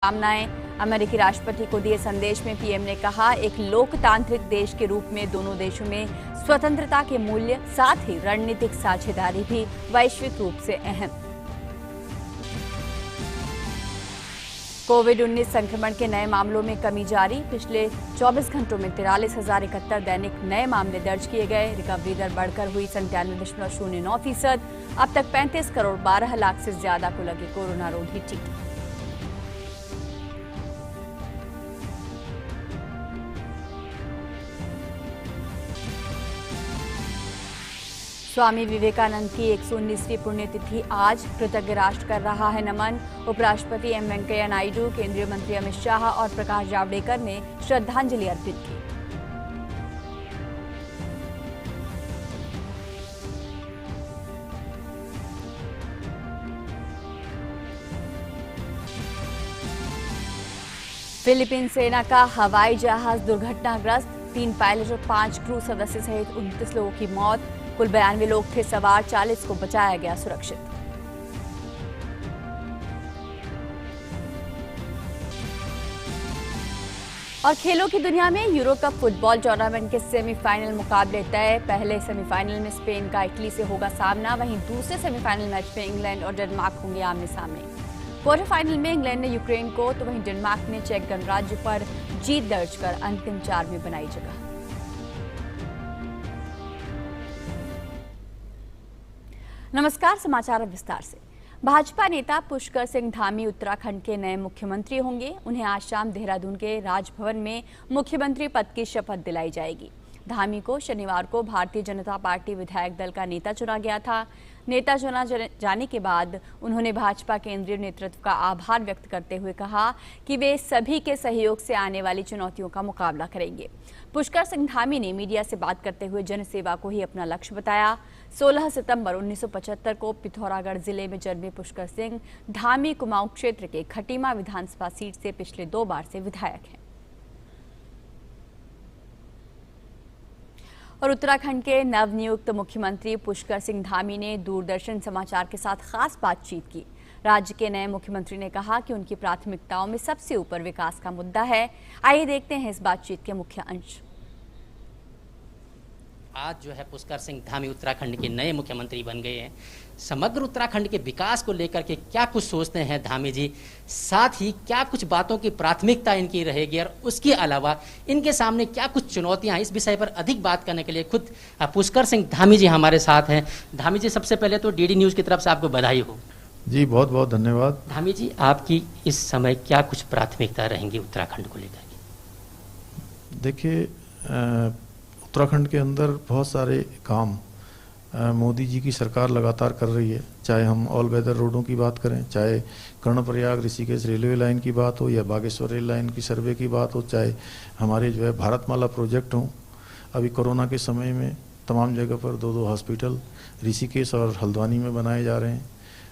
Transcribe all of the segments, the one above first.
शुभकामनाएं। अमेरिकी राष्ट्रपति को दिए संदेश में पीएम ने कहा, एक लोकतांत्रिक देश के रूप में दोनों देशों में स्वतंत्रता के मूल्य, साथ ही रणनीतिक साझेदारी भी वैश्विक रूप से अहम। कोविड-19 संक्रमण के नए मामलों में कमी जारी। पिछले 24 घंटों में 43,071 दैनिक नए मामले दर्ज किए गए। रिकवरी दर बढ़कर हुई 97.09%। अब तक 35 करोड़ 12 लाख से ज्यादा को लगे कोरोना रोधी टीके। स्वामी विवेकानंद की 119वीं पुण्यतिथि आज। कृतज्ञ राष्ट्र कर रहा है नमन। उपराष्ट्रपति एम वेंकैया नायडू, केंद्रीय मंत्री अमित शाह और प्रकाश जावड़ेकर ने श्रद्धांजलि अर्पित की। फिलीपीन सेना का हवाई जहाज दुर्घटनाग्रस्त। 3 पायलट और 5 क्रू सदस्य सहित 29 लोगों की मौत। कुल 92 लोग थे सवार, 40 को बचाया गया सुरक्षित। और खेलों की दुनिया में यूरो कप फुटबॉल टूर्नामेंट के सेमीफाइनल मुकाबले तय। पहले सेमीफाइनल में स्पेन का इटली से होगा सामना, वहीं दूसरे सेमीफाइनल मैच में इंग्लैंड और डेनमार्क होंगे आमने सामने। क्वार्टर फाइनल में इंग्लैंड ने यूक्रेन को, तो वहीं डेनमार्क ने चेक गणराज्य पर जीत दर्ज कर अंतिम 4 में बनाई जगह। नमस्कार, समाचार विस्तार से। भाजपा नेता पुष्कर सिंह धामी उत्तराखंड के नए मुख्यमंत्री होंगे। उन्हें आज शाम देहरादून के राजभवन में मुख्यमंत्री पद की शपथ दिलाई जाएगी। धामी को शनिवार को भारतीय जनता पार्टी विधायक दल का नेता चुना गया था। नेता चुना जाने के बाद उन्होंने भाजपा केंद्रीय नेतृत्व का आभार व्यक्त करते हुए कहा कि वे सभी के सहयोग से आने वाली चुनौतियों का मुकाबला करेंगे। पुष्कर सिंह धामी ने मीडिया से बात करते हुए जनसेवा को ही अपना लक्ष्य बताया। 16 सितंबर 1975 को पिथौरागढ़ जिले में जन्मे पुष्कर सिंह धामी कुमाऊं क्षेत्र के खटीमा विधानसभा सीट से पिछले 2 बार से विधायक हैं। और उत्तराखंड के नवनियुक्त मुख्यमंत्री पुष्कर सिंह धामी ने दूरदर्शन समाचार के साथ खास बातचीत की। राज्य के नए मुख्यमंत्री ने कहा कि उनकी प्राथमिकताओं में सबसे ऊपर विकास का मुद्दा है। आइए देखते हैं इस बातचीत के मुख्य अंश। आज जो है पुष्कर सिंह धामी उत्तराखंड के नए मुख्यमंत्री बन गए हैं। समग्र उत्तराखंड के विकास को लेकर के क्या कुछ सोचते हैं धामी जी, साथ ही क्या कुछ बातों की प्राथमिकता इनकी रहेगी और उसके अलावा इनके सामने क्या कुछ चुनौतियां हैं, इस विषय पर अधिक बात करने के लिए खुद पुष्कर सिंह धामी जी हमारे साथ हैं। धामी जी, सबसे पहले तो डीडी न्यूज़ की तरफ से आपको बधाई हो। जी, बहुत बहुत धन्यवाद। धामी जी, आपकी इस समय क्या कुछ प्राथमिकता रहेंगी उत्तराखंड को लेकर के? देखिए, उत्तराखंड के अंदर बहुत सारे काम मोदी जी की सरकार लगातार कर रही है। चाहे हम ऑल वेदर रोडों की बात करें, चाहे कर्णप्रयाग ऋषिकेश रेलवे लाइन की बात हो, या बागेश्वर रेल लाइन की सर्वे की बात हो, चाहे हमारे जो है भारतमाला प्रोजेक्ट हो। अभी कोरोना के समय में तमाम जगह पर 2-2 हॉस्पिटल ऋषिकेश और हल्द्वानी में बनाए जा रहे हैं।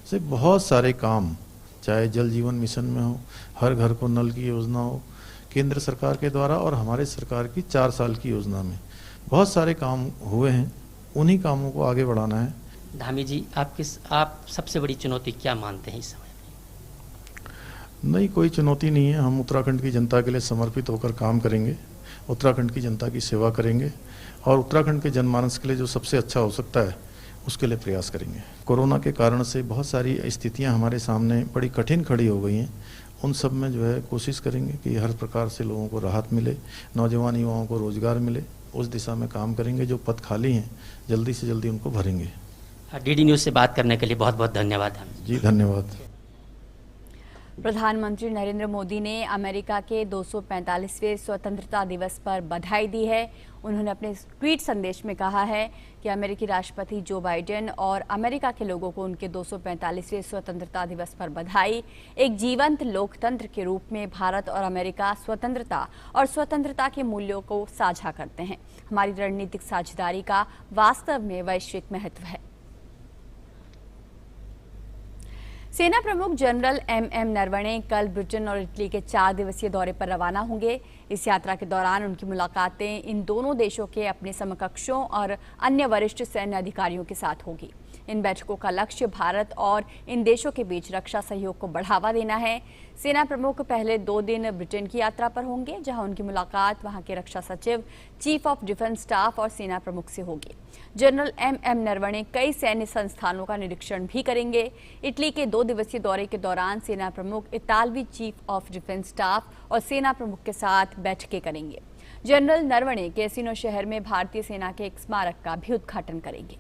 से बहुत सारे काम, चाहे जल जीवन मिशन में हो, हर घर को नल की योजना हो, केंद्र सरकार के द्वारा, और हमारे सरकार की 4 साल की योजना में बहुत सारे काम हुए हैं। उन्हीं कामों को आगे बढ़ाना है। धामी जी, आप सबसे बड़ी चुनौती क्या मानते हैं इस समय में? नहीं, कोई चुनौती नहीं है। हम उत्तराखंड की जनता के लिए समर्पित होकर काम करेंगे, उत्तराखंड की जनता की सेवा करेंगे और उत्तराखंड के जनमानस के लिए जो सबसे अच्छा हो सकता है उसके लिए प्रयास करेंगे। कोरोना के कारण से बहुत सारी स्थितियां हमारे सामने बड़ी कठिन खड़ी हो गई हैं। उन सब में जो है कोशिश करेंगे कि हर प्रकार से लोगों को राहत मिले, नौजवान युवाओं को रोजगार मिले। उस दिशा में काम करेंगे। जो पद खाली हैं जल्दी से जल्दी उनको भरेंगे। डीडी न्यूज़ से बात करने के लिए बहुत बहुत धन्यवाद। जी, धन्यवाद। प्रधानमंत्री नरेंद्र मोदी ने अमेरिका के 245वें स्वतंत्रता दिवस पर बधाई दी है। उन्होंने अपने ट्वीट संदेश में कहा है कि अमेरिकी राष्ट्रपति जो बाइडेन और अमेरिका के लोगों को उनके 245वें स्वतंत्रता दिवस पर बधाई। एक जीवंत लोकतंत्र के रूप में भारत और अमेरिका स्वतंत्रता और स्वतंत्रता के मूल्यों को साझा करते हैं। हमारी रणनीतिक साझेदारी का वास्तव में वैश्विक महत्व है। सेना प्रमुख जनरल एम नरवणे कल ब्रिटेन और इटली के 4 दिवसीय दौरे पर रवाना होंगे। इस यात्रा के दौरान उनकी मुलाकातें इन दोनों देशों के अपने समकक्षों और अन्य वरिष्ठ सैन्य अधिकारियों के साथ होगी। इन बैठकों का लक्ष्य भारत और इन देशों के बीच रक्षा सहयोग को बढ़ावा देना है। सेना प्रमुख पहले 2 दिन ब्रिटेन की यात्रा पर होंगे, जहां उनकी मुलाकात वहां के रक्षा सचिव, चीफ ऑफ डिफेंस स्टाफ और सेना प्रमुख से होगी। जनरल एम नरवणे कई सैन्य संस्थानों का निरीक्षण भी करेंगे। इटली के 2 दिवसीय दौरे के दौरान सेना प्रमुख इतालवी चीफ ऑफ डिफेंस स्टाफ और सेना प्रमुख के साथ बैठकें करेंगे। जनरल नरवणे कैसिनो शहर में भारतीय सेना के एक स्मारक का भी उद्घाटन करेंगे।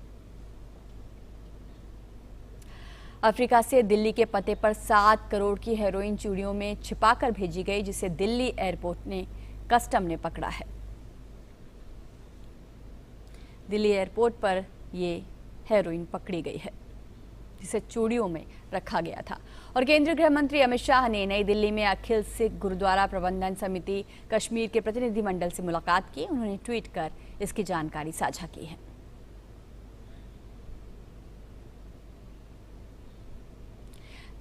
अफ्रीका से दिल्ली के पते पर 7 करोड़ की हेरोइन चूड़ियों में छिपाकर भेजी गई, जिसे दिल्ली एयरपोर्ट ने कस्टम ने पकड़ा है। दिल्ली एयरपोर्ट पर ये हेरोइन पकड़ी गई है, जिसे चूड़ियों में रखा गया था। और केंद्रीय गृह मंत्री अमित शाह ने नई दिल्ली में अखिल सिख गुरुद्वारा प्रबंधन समिति कश्मीर के प्रतिनिधिमंडल से मुलाकात की। उन्होंने ट्वीट कर इसकी जानकारी साझा की है।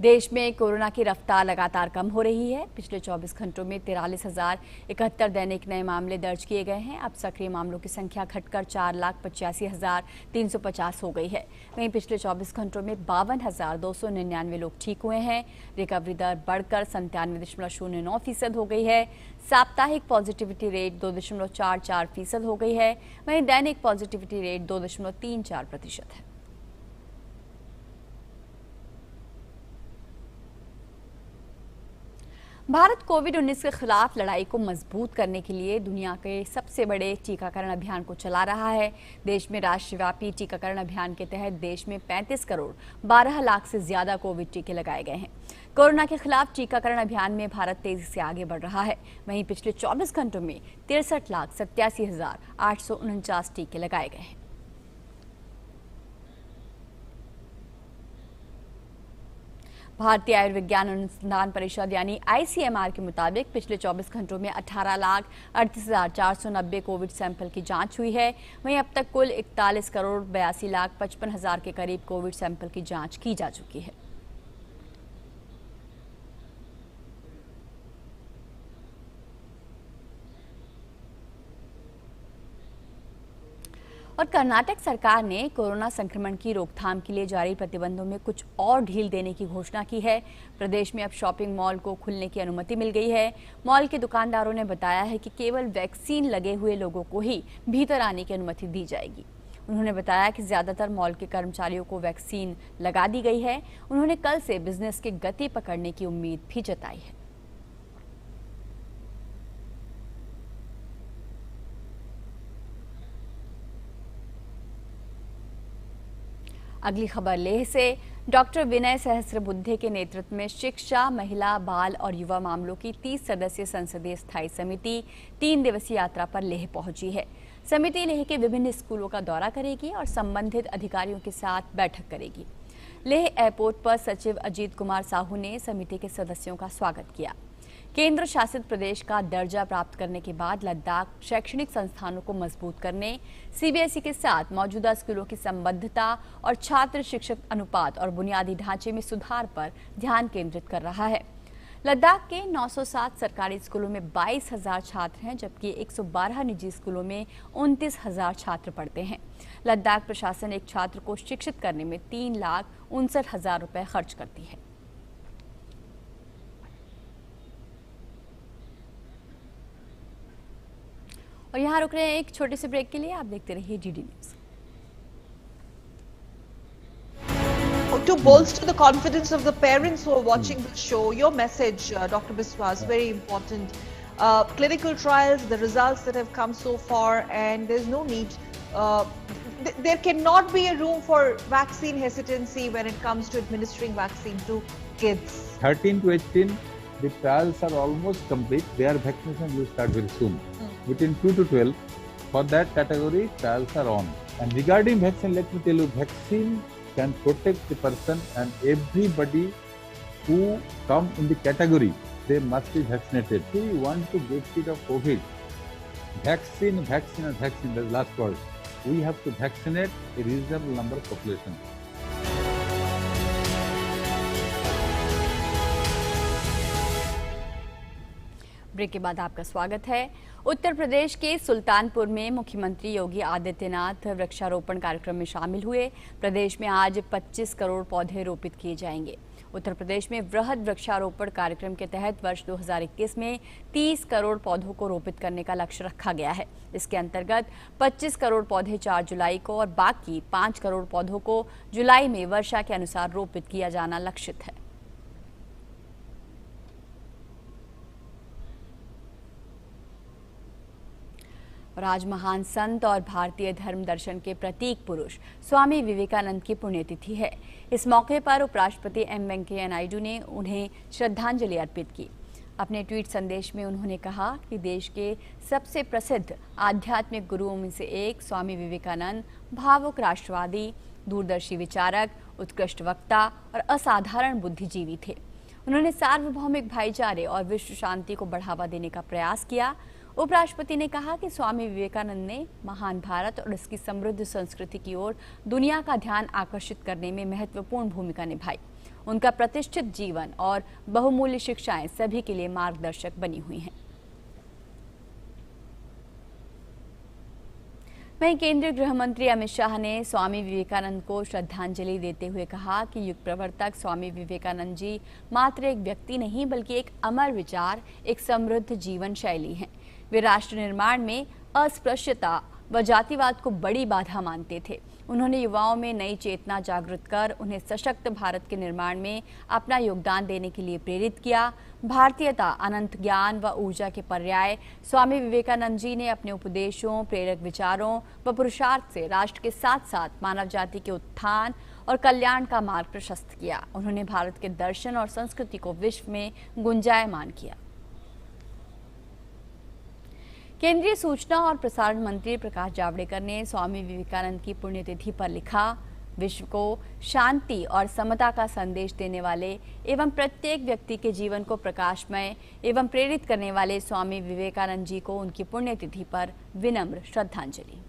देश में कोरोना की रफ्तार लगातार कम हो रही है। पिछले 24 घंटों में 43,071 दैनिक नए मामले दर्ज किए गए हैं। अब सक्रिय मामलों की संख्या घटकर 4,85,350 हो गई है। वहीं पिछले 24 घंटों में 52,299 लोग ठीक हुए हैं। रिकवरी दर बढ़कर 97.09% हो गई है। साप्ताहिक पॉजिटिविटी रेट 2.44% हो गई है। वहीं दैनिक पॉजिटिविटी रेट 2.34% है। भारत कोविड-19 के खिलाफ लड़ाई को मजबूत करने के लिए दुनिया के सबसे बड़े टीकाकरण अभियान को चला रहा है। देश में राष्ट्रव्यापी टीकाकरण अभियान के तहत देश में 35 करोड़ 12 लाख से ज्यादा कोविड टीके लगाए गए हैं। कोरोना के खिलाफ टीकाकरण अभियान में भारत तेजी से आगे बढ़ रहा है। वहीं पिछले 24 घंटों में 63,87,849 टीके लगाए गए हैं। भारतीय आयुर्विज्ञान अनुसंधान परिषद यानी ICMR के मुताबिक पिछले 24 घंटों में 18,38,490 कोविड सैंपल की जांच हुई है। वहीं अब तक कुल 41,82,55,000 के करीब कोविड सैंपल की जांच की जा चुकी है। और कर्नाटक सरकार ने कोरोना संक्रमण की रोकथाम के लिए जारी प्रतिबंधों में कुछ और ढील देने की घोषणा की है। प्रदेश में अब शॉपिंग मॉल को खुलने की अनुमति मिल गई है। मॉल के दुकानदारों ने बताया है कि केवल वैक्सीन लगे हुए लोगों को ही भीतर आने की अनुमति दी जाएगी। उन्होंने बताया कि ज्यादातर मॉल के कर्मचारियों को वैक्सीन लगा दी गई है। उन्होंने कल से बिजनेस की गति पकड़ने की उम्मीद भी जताई है। अगली खबर लेह से। डॉक्टर विनय सहस्त्रबुद्धे के नेतृत्व में शिक्षा, महिला, बाल और युवा मामलों की 30 सदस्यीय संसदीय स्थायी समिति 3 दिवसीय यात्रा पर लेह पहुंची है। समिति लेह के विभिन्न स्कूलों का दौरा करेगी और संबंधित अधिकारियों के साथ बैठक करेगी। लेह एयरपोर्ट पर सचिव अजीत कुमार साहू ने समिति के सदस्यों का स्वागत किया। केंद्र शासित प्रदेश का दर्जा प्राप्त करने के बाद लद्दाख शैक्षणिक संस्थानों को मजबूत करने, CBSE के साथ मौजूदा स्कूलों की संबद्धता और छात्र शिक्षक अनुपात और बुनियादी ढांचे में सुधार पर ध्यान केंद्रित कर रहा है। लद्दाख के 907 सरकारी स्कूलों में 22,000 छात्र हैं, जबकि 112 निजी स्कूलों में 29,000 छात्र पढ़ते हैं। लद्दाख प्रशासन एक छात्र को शिक्षित करने में 3,59,000 रुपए खर्च करती है। और यहाँ रुक रहे हैं एक छोटे से ब्रेक के लिए। आप देखते रहिए DD news. To bolster the confidence of the parents who are watching the show, your message, Dr. Biswas, is very important. Clinical trials, the results that have come so far, and there's no need. There cannot be a room for vaccine hesitancy when it comes to administering vaccine to kids. 13 to 18, the trials are almost complete. Their vaccination will start very soon. Between 2 to 12, for that category, trials are on. And regarding vaccine, let me tell you, vaccine can protect the person, and everybody who come in the category, they must be vaccinated. If we want to get rid of COVID, vaccine, vaccine and vaccine, that's the last word. We have to vaccinate a reasonable number of population. Break के बाद आपका स्वागत है। उत्तर प्रदेश के सुल्तानपुर में मुख्यमंत्री योगी आदित्यनाथ वृक्षारोपण कार्यक्रम में शामिल हुए। प्रदेश में आज 25 करोड़ पौधे रोपित किए जाएंगे। उत्तर प्रदेश में वृहद वृक्षारोपण कार्यक्रम के तहत वर्ष 2021 में 30 करोड़ पौधों को रोपित करने का लक्ष्य रखा गया है। इसके अंतर्गत 25 करोड़ पौधे 4 जुलाई को और बाकी 5 करोड़ पौधों को जुलाई में वर्षा के अनुसार रोपित किया जाना लक्षित है। और आज महान संत और भारतीय धर्म दर्शन के प्रतीक पुरुष स्वामी विवेकानंद की पुण्यतिथि है। इस मौके पर उपराष्ट्रपति एम वेंकैया नायडू ने उन्हें श्रद्धांजलि अर्पित की। अपने ट्वीट संदेश में उन्होंने कहा कि देश के सबसे प्रसिद्ध आध्यात्मिक गुरुओं में से एक स्वामी विवेकानंद भावुक राष्ट्रवादी, दूरदर्शी विचारक, उत्कृष्ट वक्ता और असाधारण बुद्धिजीवी थे। उन्होंने सार्वभौमिक भाईचारे और विश्व शांति को बढ़ावा देने का प्रयास किया। उपराष्ट्रपति ने कहा कि स्वामी विवेकानंद ने महान भारत और इसकी समृद्ध संस्कृति की ओर दुनिया का ध्यान आकर्षित करने में महत्वपूर्ण भूमिका निभाई। उनका प्रतिष्ठित जीवन और बहुमूल्य शिक्षाएं सभी के लिए मार्गदर्शक बनी हुई हैं। वहीं केंद्रीय गृह मंत्री अमित शाह ने स्वामी विवेकानंद को श्रद्धांजलि देते हुए कहा कि युग प्रवर्तक स्वामी विवेकानंद जी मात्र एक व्यक्ति नहीं बल्कि एक अमर विचार, एक समृद्ध जीवन शैली हैं। वे राष्ट्र निर्माण में अस्पृश्यता व जातिवाद को बड़ी बाधा मानते थे। उन्होंने युवाओं में नई चेतना जागृत कर उन्हें सशक्त भारत के निर्माण में अपना योगदान देने के लिए प्रेरित किया। भारतीयता, अनंत ज्ञान व ऊर्जा के पर्याय स्वामी विवेकानंद जी ने अपने उपदेशों, प्रेरक विचारों व पुरुषार्थ से राष्ट्र के साथ साथ मानव जाति के उत्थान और कल्याण का मार्ग प्रशस्त किया। उन्होंने भारत के दर्शन और संस्कृति को विश्व में गुंजायमान किया। केंद्रीय सूचना और प्रसारण मंत्री प्रकाश जावड़ेकर ने स्वामी विवेकानंद की पुण्यतिथि पर लिखा, विश्व को शांति और समता का संदेश देने वाले एवं प्रत्येक व्यक्ति के जीवन को प्रकाशमय एवं प्रेरित करने वाले स्वामी विवेकानंद जी को उनकी पुण्यतिथि पर विनम्र श्रद्धांजलि।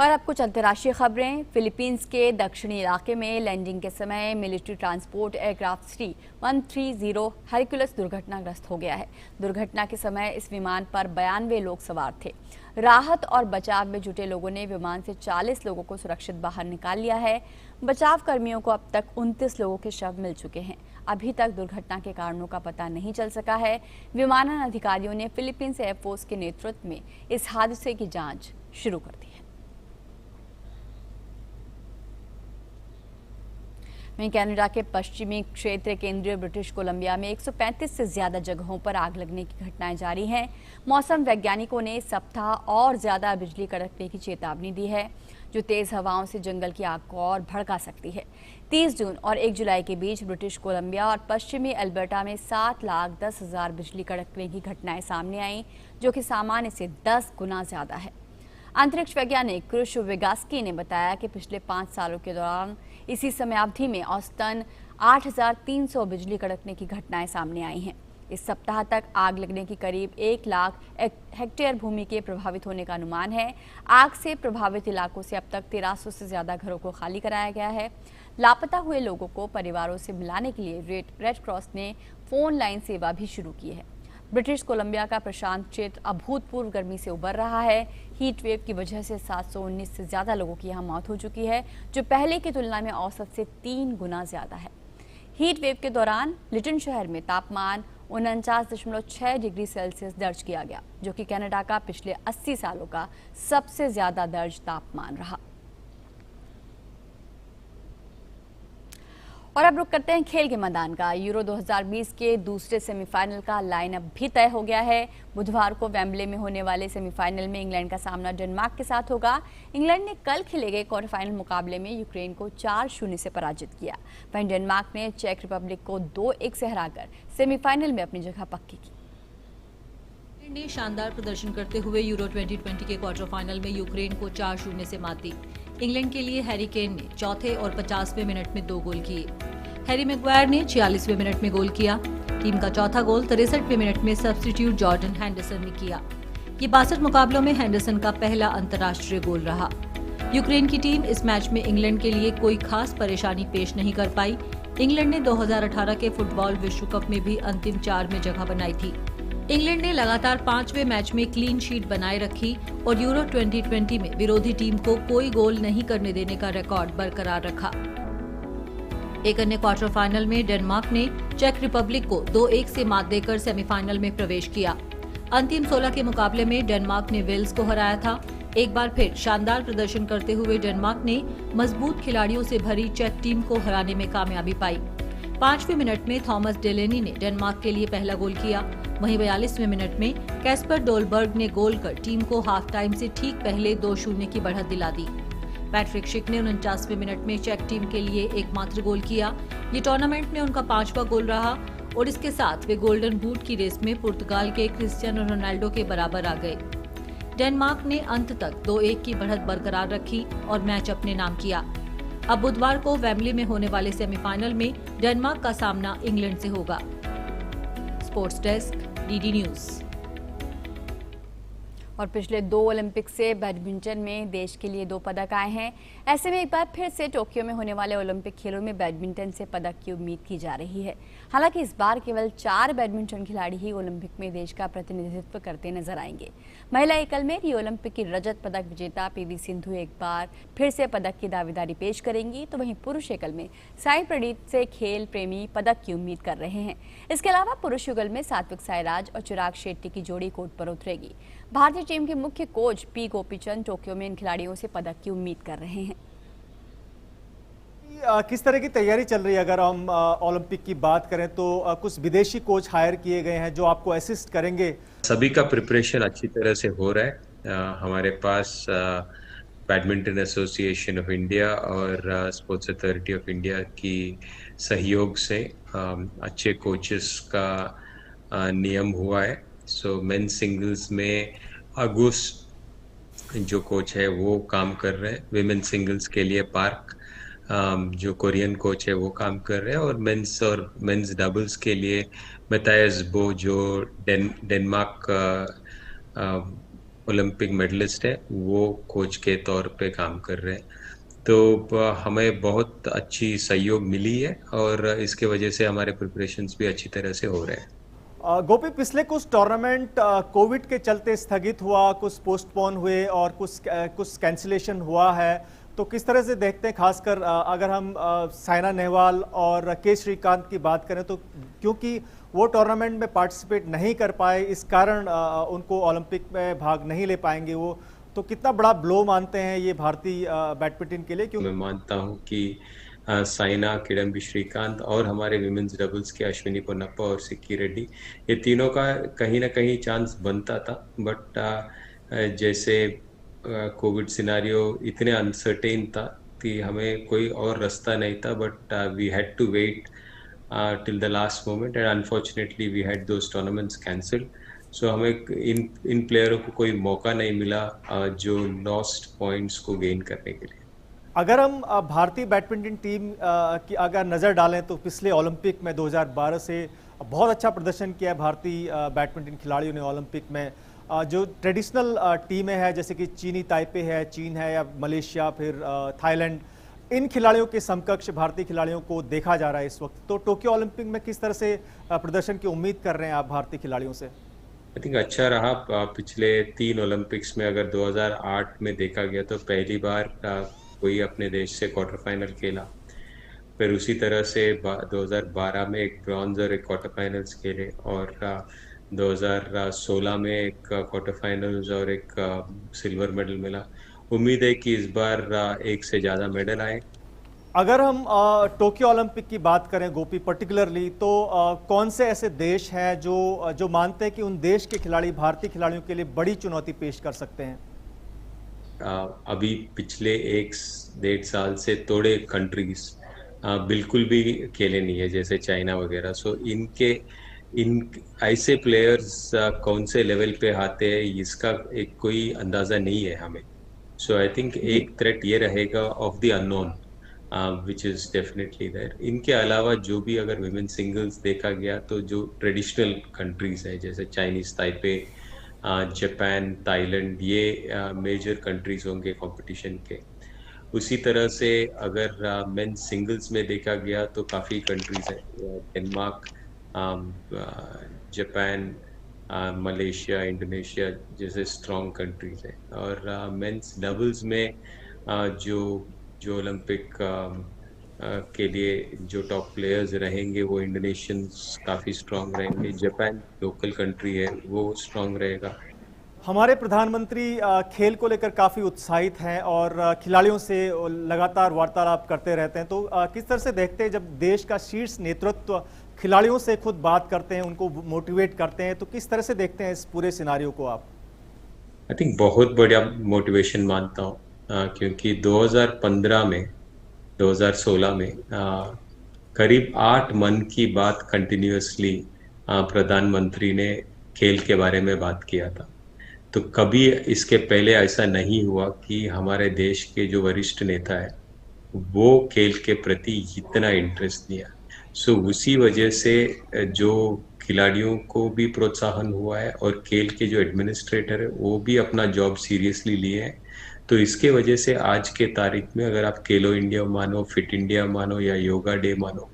और अब कुछ अंतर्राष्ट्रीय खबरें। फिलीपींस के दक्षिणी इलाके में लैंडिंग के समय मिलिट्री ट्रांसपोर्ट एयरक्राफ्ट C-130 हेरक्युलस दुर्घटनाग्रस्त हो गया है। दुर्घटना के समय इस विमान पर 92 लोग सवार थे। राहत और बचाव में जुटे लोगों ने विमान से 40 लोगों को सुरक्षित बाहर निकाल लिया है। बचाव कर्मियों को अब तक 29 लोगों के शव मिल चुके हैं। अभी तक दुर्घटना के कारणों का पता नहीं चल सका है। विमानन अधिकारियों ने फिलीपींस एयरफोर्स के नेतृत्व में इस हादसे की जांच शुरू कर दी है। वहीं कनाडा के पश्चिमी क्षेत्र केंद्रीय ब्रिटिश कोलंबिया में 135 से ज्यादा जगहों पर आग लगने की घटनाएं जारी हैं। मौसम वैज्ञानिकों ने इस सप्ताह और ज्यादा बिजली कड़कने की चेतावनी दी है, जो तेज हवाओं से जंगल की आग को और भड़का सकती है। 30 जून और 1 जुलाई के बीच ब्रिटिश कोलंबिया और पश्चिमी अल्बर्टा में 7,10,000 बिजली कड़कने की घटनाएं सामने आई, जो कि सामान्य से 10 गुना ज्यादा है। अंतरिक्ष वैज्ञानिक क्रुश विगास्की ने बताया कि पिछले 5 सालों के दौरान इसी समयावधि में औसतन 8,300 बिजली कड़कने की घटनाएं सामने आई हैं। इस सप्ताह तक आग लगने की करीब 1 लाख हेक्टेयर भूमि के प्रभावित होने का अनुमान है। आग से प्रभावित इलाकों से अब तक 1300 से ज्यादा घरों को खाली कराया गया है। लापता हुए लोगों को परिवारों से मिलाने के लिए रेड क्रॉस ने फोन लाइन सेवा भी शुरू की है। ब्रिटिश कोलंबिया का प्रशांत क्षेत्र अभूतपूर्व गर्मी से उबर रहा है। हीट वेव की वजह से 719 से ज्यादा लोगों की यहां मौत हो चुकी है, जो पहले की तुलना में औसत से 3 गुना ज्यादा है। हीट वेव के दौरान लिटन शहर में तापमान 49.6 डिग्री सेल्सियस दर्ज किया गया, जो कि कनाडा का पिछले 80 सालों का सबसे ज्यादा दर्ज तापमान रहा। और अब रुक करते हैं खेल के मैदान का। यूरो 2020 के दूसरे सेमीफाइनल का लाइनअप भी तय हो गया है। बुधवार को वेम्बले में होने वाले सेमीफाइनल में इंग्लैंड का सामना डेनमार्क के साथ होगा। इंग्लैंड ने कल खेले गए क्वार्टर फाइनल मुकाबले में यूक्रेन को 4-0 से पराजित किया। वहीं डेनमार्क ने चेक रिपब्लिक को 2-1 से हराकर सेमीफाइनल में अपनी जगह पक्की की। इंग्लैंड ने शानदार प्रदर्शन करते हुए यूरो 2020 के क्वार्टर फाइनल में यूक्रेन को 4-0 से मात दी। इंग्लैंड के लिए हैरी केन ने चौथे और 50वें मिनट में 2 गोल किए। हैरी मैग्वायर ने 46वें मिनट में गोल किया। टीम का चौथा गोल 63वें मिनट में सब्स्टिट्यूट जॉर्डन हैंडरसन ने किया। ये 62 मुकाबलों में हैंडरसन का पहला अंतर्राष्ट्रीय गोल रहा। यूक्रेन की टीम इस मैच में इंग्लैंड के लिए कोई खास परेशानी पेश नहीं कर पाई। इंग्लैंड ने 2018 के फुटबॉल विश्व कप में भी अंतिम 4 में जगह बनाई थी। इंग्लैंड ने लगातार 5वें मैच में क्लीन शीट बनाए रखी और यूरो 2020 में विरोधी टीम को कोई गोल नहीं करने देने का रिकॉर्ड बरकरार रखा। एक अन्य क्वार्टर फाइनल में डेनमार्क ने चेक रिपब्लिक को 2-1 से मात देकर सेमीफाइनल में प्रवेश किया। अंतिम 16 के मुकाबले में डेनमार्क ने वेल्स को हराया था। एक बार फिर शानदार प्रदर्शन करते हुए डेनमार्क ने मजबूत खिलाड़ियों से भरी चेक टीम को हराने में कामयाबी पाई। 5वें मिनट में थॉमस डेलेनी ने डेनमार्क के लिए पहला गोल किया। वहीं 42वें मिनट में कैस्पर डोलबर्ग ने गोल कर टीम को हाफ टाइम से ठीक पहले 2-0 की बढ़त दिला दी। पैट्रिक शिक ने 49वें मिनट में चेक टीम के लिए एकमात्र गोल किया। ये टूर्नामेंट में उनका 5वां गोल रहा और इसके साथ वे गोल्डन बूट की रेस में पुर्तगाल के क्रिस्टियानो रोनाल्डो के बराबर आ गए। डेनमार्क ने अंत तक 2-1 की बढ़त बरकरार रखी और मैच अपने नाम किया। अब बुधवार को वेम्बली में होने वाले सेमीफाइनल में डेनमार्क का सामना इंग्लैंड से होगा। Sports desk, DD news. और पिछले 2 ओलंपिक से बैडमिंटन में देश के लिए 2 पदक आए हैं। ऐसे में एक बार फिर से टोक्यो में होने वाले ओलंपिक खेलों में बैडमिंटन से पदक की उम्मीद की जा रही है। हालांकि इस बार केवल 4 बैडमिंटन खिलाड़ी ही ओलंपिक में देश का प्रतिनिधित्व करते नजर आएंगे। महिला एकल में रियो ओलंपिक की रजत पदक विजेता पीवी सिंधु एक बार फिर से पदक की दावेदारी पेश करेंगी, तो वहीं पुरुष एकल में साई प्रणीत से खेल प्रेमी पदक की उम्मीद कर रहे हैं। इसके अलावा पुरुष युगल में सात्विक साईराज और चिराग शेट्टी की जोड़ी कोर्ट पर उतरेगी। भारतीय टीम के मुख्य कोच पी गोपीचंद टोक्यो में इन खिलाड़ियों से पदक की उम्मीद कर रहे हैं। किस तरह की तैयारी चल रही है? अगर हम ओलंपिक की बात करें तो कुछ विदेशी कोच हायर किए गए हैं जो आपको असिस्ट करेंगे। सभी का प्रिपरेशन अच्छी तरह से हो रहा है। हमारे पास बैडमिंटन एसोसिएशन ऑफ इंडिया और स्पोर्ट्स अथॉरिटी ऑफ इंडिया की सहयोग से अच्छे कोचेस का नियम हुआ है। सो मेंस सिंगल्स में अगुस्ट जो कोच है वो काम कर रहे हैं। विमेन सिंगल्स के लिए पार्क जो कोरियन कोच है वो काम कर रहे हैं और मेंस डबल्स के लिए मैथायस बो जो डेनमार्क ओलंपिक मेडलिस्ट है वो कोच के तौर पे काम कर रहे हैं। तो हमें बहुत अच्छी सहयोग मिली है और इसके वजह से हमारे प्रिपरेशंस भी अच्छी तरह से हो रहे हैं। गोपी, पिछले कुछ टूर्नामेंट कोविड के चलते स्थगित हुआ, कुछ पोस्टपोन हुए और कुछ कैंसिलेशन हुआ है, तो किस तरह से देखते हैं? खासकर अगर हम साइना नेहवाल और के श्रीकांत की बात करें तो क्योंकि वो टूर्नामेंट में पार्टिसिपेट नहीं कर पाए, इस कारण उनको ओलंपिक में भाग नहीं ले पाएंगे वो, तो कितना बड़ा ब्लो मानते हैं ये भारतीय बैडमिंटन के लिए? मैं मानता हूँ कि साइना, किडम्बी श्रीकांत और हमारे विमेंस डबल्स के अश्विनी पोन्नप्पा और सिक्की रेड्डी, ये तीनों का कहीं ना कहीं चांस बनता था। बट जैसे कोविड सिनारियो इतने अनसर्टेन था कि हमें कोई और रास्ता नहीं था, but we had to wait till the last moment and unfortunately we had those tournaments cancelled. So हमें इन प्लेयरों को कोई मौका नहीं मिला जो लॉस्ट पॉइंट्स को गेन करने के लिए। अगर हम भारतीय बैडमिंटन टीम की अगर नज़र डालें तो पिछले ओलंपिक में 2012 से बहुत अच्छा प्रदर्शन किया है भारतीय बैडमिंटन खिलाड़ियों ने ओलंपिक में। जो ट्रेडिशनल टीमें हैं जैसे कि चीनी ताइपे है, चीन है या मलेशिया, फिर थाईलैंड, इन खिलाड़ियों के समकक्ष भारतीय खिलाड़ियों को देखा जा रहा है इस वक्त। तो टोक्यो ओलंपिक में किस तरह से प्रदर्शन की उम्मीद कर रहे हैं आप भारतीय खिलाड़ियों से? आई थिंक अच्छा रहा। पिछले 3 ओलंपिक्स में अगर 2008 में देखा गया तो पहली बार कोई अपने देश से क्वार्टर फाइनल खेला। फिर उसी तरह से 2012 में एक ब्रॉन्ज और एक क्वार्टर फाइनल्स खेले और 2016 में एक क्वार्टर फाइनल्स और एक सिल्वर मेडल मिला। उम्मीद है कि इस बार एक से ज़्यादा मेडल आए। अगर हम टोक्यो ओलंपिक की बात करें गोपी पर्टिकुलरली, तो कौन से ऐसे देश हैं जो मानते हैं कि उन देश के खिलाड़ी भारतीय खिलाड़ियों के लिए बड़ी चुनौती पेश कर सकते हैं? अभी पिछले 1-1.5 साल से थोड़े कंट्रीज बिल्कुल भी खेले नहीं है, जैसे चाइना वगैरह। सो इन ऐसे प्लेयर्स कौन से लेवल पे आते हैं इसका एक कोई अंदाज़ा नहीं है हमें। सो आई थिंक एक थ्रेट ये रहेगा of the unknown which is definitely there. इनके अलावा जो भी अगर विमेन सिंगल्स देखा गया तो जो ट्रेडिशनल कंट्रीज है जैसे चाइनीज ताइपे, जापान, थाईलैंड, ये मेजर कंट्रीज होंगे कंपटीशन के। उसी तरह से अगर मेंस सिंगल्स में देखा गया तो काफ़ी कंट्रीज हैं, डेनमार्क, जापान, मलेशिया, इंडोनेशिया जैसे स्ट्रॉन्ग कंट्रीज हैं। और मेंस डबल्स में जो जो ओलंपिक के लिए जो टॉप प्लेयर्स रहेंगे वो इंडोनेशियंस काफ़ी स्ट्रॉन्ग रहेंगे, जापान लोकल कंट्री है वो स्ट्रॉन्ग रहेगा। हमारे प्रधानमंत्री खेल को लेकर काफ़ी उत्साहित हैं और खिलाड़ियों से लगातार वार्तालाप करते रहते हैं, तो किस तरह से देखते हैं जब देश का शीर्ष नेतृत्व खिलाड़ियों से खुद बात करते हैं, उनको मोटिवेट करते हैं, तो किस तरह से देखते हैं इस पूरे सिनारियो को आप? आई थिंक बहुत बढ़िया मोटिवेशन मानता हूँ, क्योंकि 2015 में 2016 में करीब 8 मन की बात कंटिन्यूअसली प्रधानमंत्री ने खेल के बारे में बात किया था। तो कभी इसके पहले ऐसा नहीं हुआ कि हमारे देश के जो वरिष्ठ नेता है वो खेल के प्रति इतना इंटरेस्ट दिया। सो उसी वजह से जो खिलाड़ियों को भी प्रोत्साहन हुआ है और खेल के जो एडमिनिस्ट्रेटर है वो भी अपना जॉब सीरियसली लिए हैं। तो इसके वजह से आज के तारीख में अगर आप खेलो इंडिया मानो, फिट इंडिया मानो या योगा डे मानो,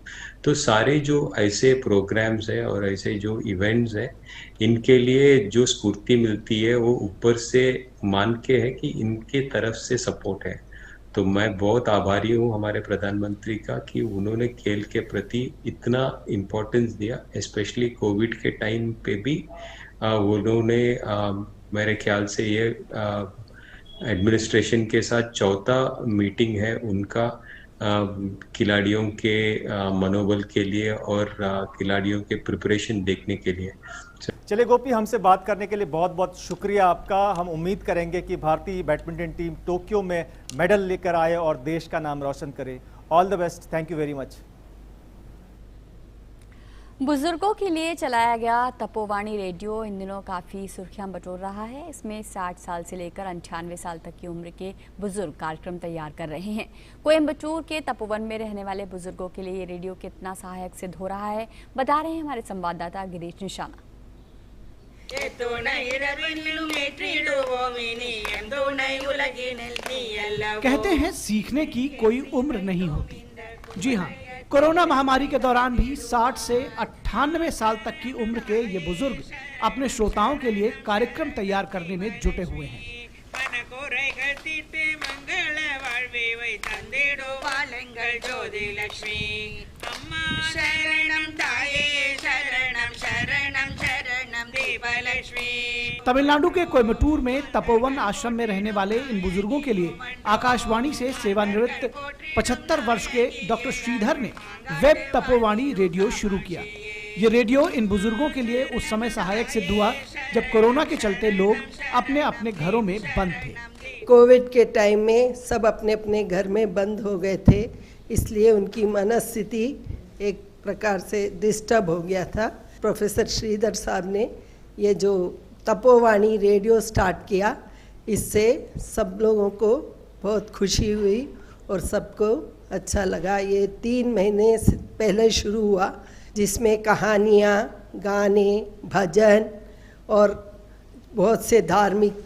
तो सारे जो ऐसे प्रोग्राम्स है और ऐसे जो इवेंट्स है इनके लिए जो स्फूर्ति मिलती है वो ऊपर से मान के है कि इनके तरफ से सपोर्ट है। तो मैं बहुत आभारी हूँ हमारे प्रधानमंत्री का कि उन्होंने खेल के प्रति इतना इम्पोर्टेंस दिया, स्पेशली कोविड के टाइम पे भी उन्होंने मेरे ख्याल से ये एडमिनिस्ट्रेशन के साथ चौथा मीटिंग है उनका खिलाड़ियों के मनोबल के लिए और खिलाड़ियों के प्रिपरेशन देखने के लिए। चलिए गोपी, हमसे बात करने के लिए बहुत बहुत शुक्रिया आपका। हम उम्मीद करेंगे कि भारतीय बैडमिंटन टीम टोक्यो में मेडल लेकर आए और देश का नाम रोशन करे। All the best, thank you very much. बुजुर्गों के लिए चलाया गया तपोवाणी रेडियो इन दिनों काफ़ी सुर्खियां बटोर रहा है। इसमें 60 साल से लेकर 98 साल तक की उम्र के बुजुर्ग कार्यक्रम तैयार कर रहे हैं। कोयम्बटूर के तपोवन में रहने वाले बुजुर्गों के लिए ये रेडियो कितना सहायक सिद्ध हो रहा है, बता रहे हैं हमारे संवाददाता गिरीश निशाना। कहते हैं सीखने की कोई उम्र नहीं होती। जी हाँ, कोरोना महामारी के दौरान भी 60 से 98 साल तक की उम्र के ये बुजुर्ग अपने श्रोताओं के लिए कार्यक्रम तैयार करने में जुटे हुए हैं। तमिलनाडु के कोयम्बटूर में तपोवन आश्रम में रहने वाले इन बुजुर्गों के लिए आकाशवाणी से सेवानिवृत्त 75 वर्ष के डॉक्टर श्रीधर ने वेब तपोवाणी रेडियो शुरू किया। ये रेडियो इन बुजुर्गों के लिए उस समय सहायक सिद्ध हुआ जब कोरोना के चलते लोग अपने अपने घरों में बंद थे। कोविड के टाइम में सब अपने अपने घर में बंद हो गए थे, इसलिए उनकी मनस्थिति एक प्रकार से डिस्टर्ब हो गया था। प्रोफेसर श्रीधर साहब ने ये जो तपोवाणी रेडियो स्टार्ट किया, इससे सब लोगों को बहुत खुशी हुई और सबको अच्छा लगा। ये 3 महीने से पहले शुरू हुआ, जिसमें कहानियाँ, गाने, भजन और बहुत से धार्मिक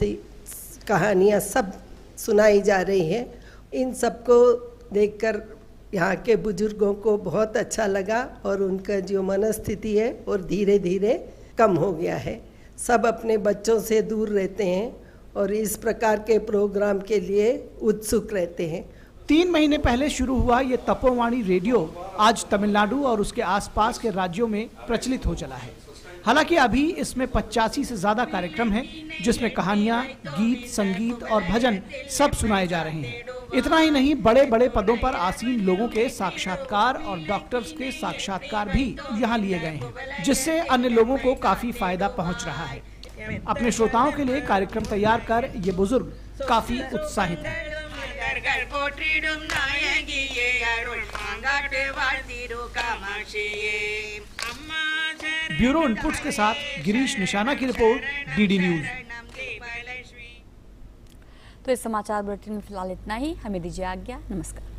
कहानियाँ सब सुनाई जा रही हैं। इन सबको देखकर यहाँ के बुजुर्गों को बहुत अच्छा लगा और उनका जो मनस्थिति है और धीरे धीरे कम हो गया है। सब अपने बच्चों से दूर रहते हैं और इस प्रकार के प्रोग्राम के लिए उत्सुक रहते हैं। 3 महीने पहले शुरू हुआ ये तपोवाणी रेडियो आज तमिलनाडु और उसके आसपास के राज्यों में प्रचलित हो चला है। हालांकि अभी इसमें 85 से ज्यादा कार्यक्रम हैं, जिसमें कहानियां, गीत, संगीत और भजन सब सुनाए जा रहे हैं। इतना ही नहीं, बड़े बड़े पदों पर आसीन लोगों के साक्षात्कार और डॉक्टर्स के साक्षात्कार भी यहाँ लिए गए हैं, जिससे अन्य लोगों को काफी फायदा पहुँच रहा है। अपने श्रोताओं के लिए कार्यक्रम तैयार कर ये बुजुर्ग काफी उत्साहित हैं। ब्यूरो इनपुट्स के साथ गिरीश निशाना की रिपोर्ट, डीडी न्यूज। तो इस समाचार बुलेटिन में फिलहाल इतना ही। हमें दीजिए आज्ञा। नमस्कार।